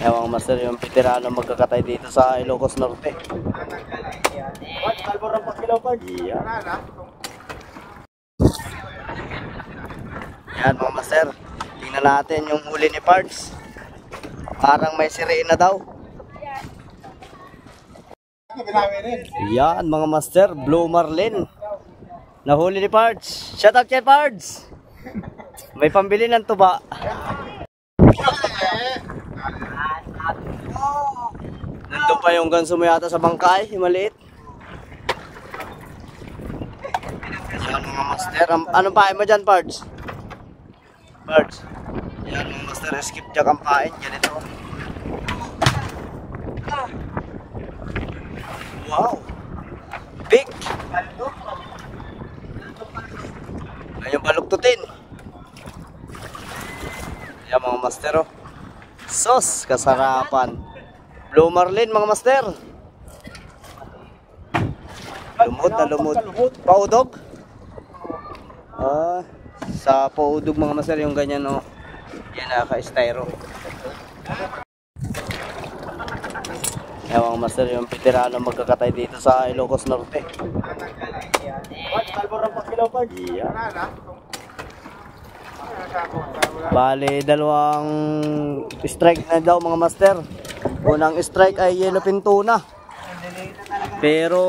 Ewan master yung veterano magkakatay dito sa Ilocos Norte. Yeah. Yan mga master, tingnan natin yung huli ni Parts. Parang may siriin na daw. Yan mga master, Blue Marlin. Nahuli ni Parts. Shout out kay Parts. May pambili ng tuba. Nandun pa yung ganso mo yata sa bangkay, yung maliit. Yan mga master, anong pain mo dyan Parts? Parts. Yan mga master, skip jack ang pain, ganito. Wow, big. Ayun baluktutin. Yan mga master oh. Sos, kasarapan. Blue Marlin mga master. Lumot na lumot. Paudog. Sa paudog mga master yung ganyan oh. Yan naka-styro. Yan mga master yung veterano magkakatay dito sa Ilocos Norte. Yeah. Bale, dalawang strike na daw mga master. Unang strike ay yellow pintuna. Pero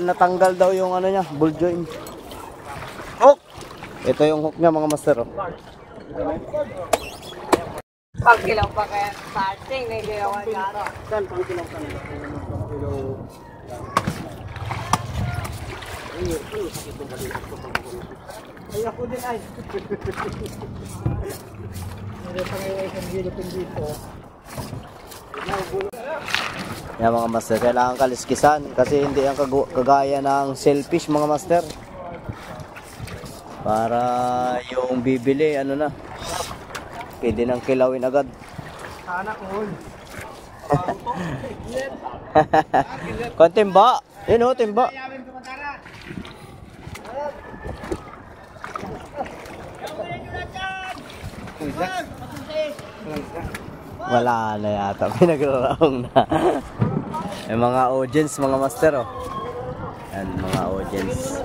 natanggal daw yung ano niya, ball joint. Hook! Ito yung hook niya mga master. Oh. Pagkilaw pa kaya starting, may ginawa garo. Saan pagkilaw ka na? Ay, ako din ay. Yan mga master, kailangan kaliskisan kasi hindi ang kagaya ng shellfish mga master. Para yung bibili, ano na, pwede nang kilawin agad. Sana all. Kon timba, yun o timba. Wala na yata, pinagraraong na. Yung mga audience, mga master oh. Yan, mga audience.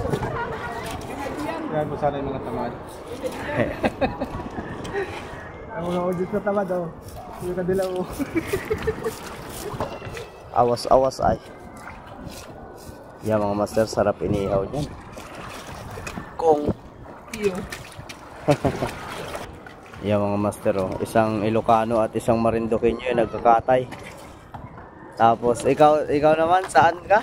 Yan mo sana yung mga tamad. Ang mga audience na tamad oh. Yung kadila mo. Awas-awas ay. Yan mga master, sarap inihaw dyan. Kung iyo. Yan mga master oh. Isang Ilocano at isang Marinduqueño yung nagkakatay. Tapos ikaw naman saan ka?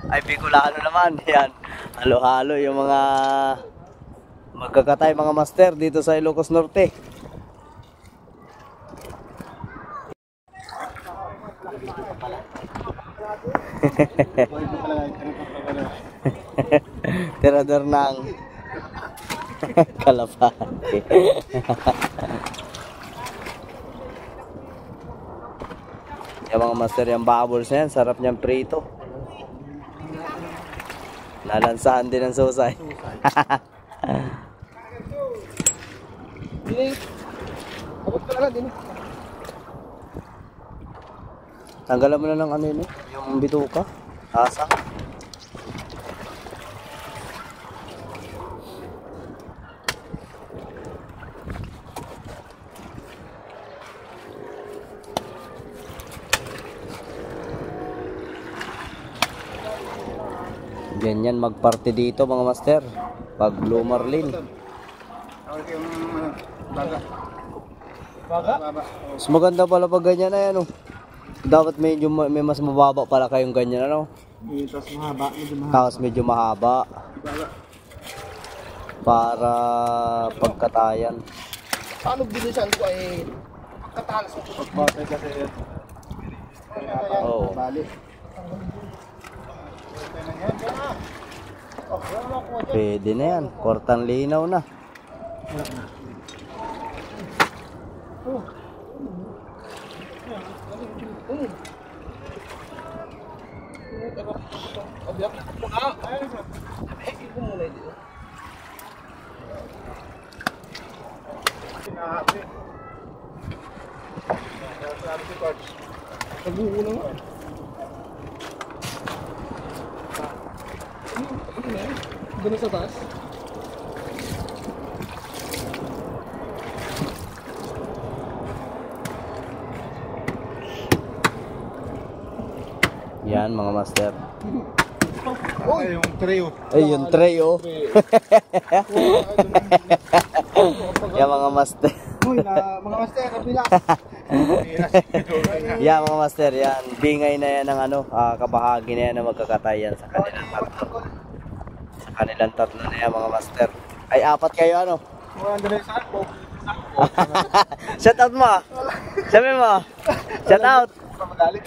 Ay Bicolano naman. Yan. Halo-halo yung mga magkakatay mga master dito sa Ilocos Norte. Tirador ng kalapate. Yung mga master yung bubbles na yan, sarap niyang prito. Nalansahan din ang susay. Abot ka lang din. Tanggalan mo na ng ano yun, yung bituka, asang. Ganyan magparty dito mga master. Pag Blue Marlin. Baga? Mas maganda pala pag ganyan na yan oh. Dapat may mas mababa pala kayong ganyan ano. Tapos mahaba, medyo mahaba. Tapos medyo mahaba. Para pagkatayan. Paano bilisan ko ay katalas mo ito? Pagbatay kasi yan. Oo. Balik. Pwede na yan. Kortang linaw na. Sabi si Coach. Nabuo na nga. Ano na yan? Doon sa taas? Yan mga master. Ay, yung trio. Ay, yung tray oh. Yan mga master. Uy, mga master, nabilas. Yan mga master, yan. Bingay na yan ng ano, kabahagi na yan na magkakatayan sa kanilang tatlo. Sa kanilang tatlo na yan mga master. Ay, apat kayo ano? Mga Andres Alpo. Shout out mo. Sabi mo. Shout out. Magalit.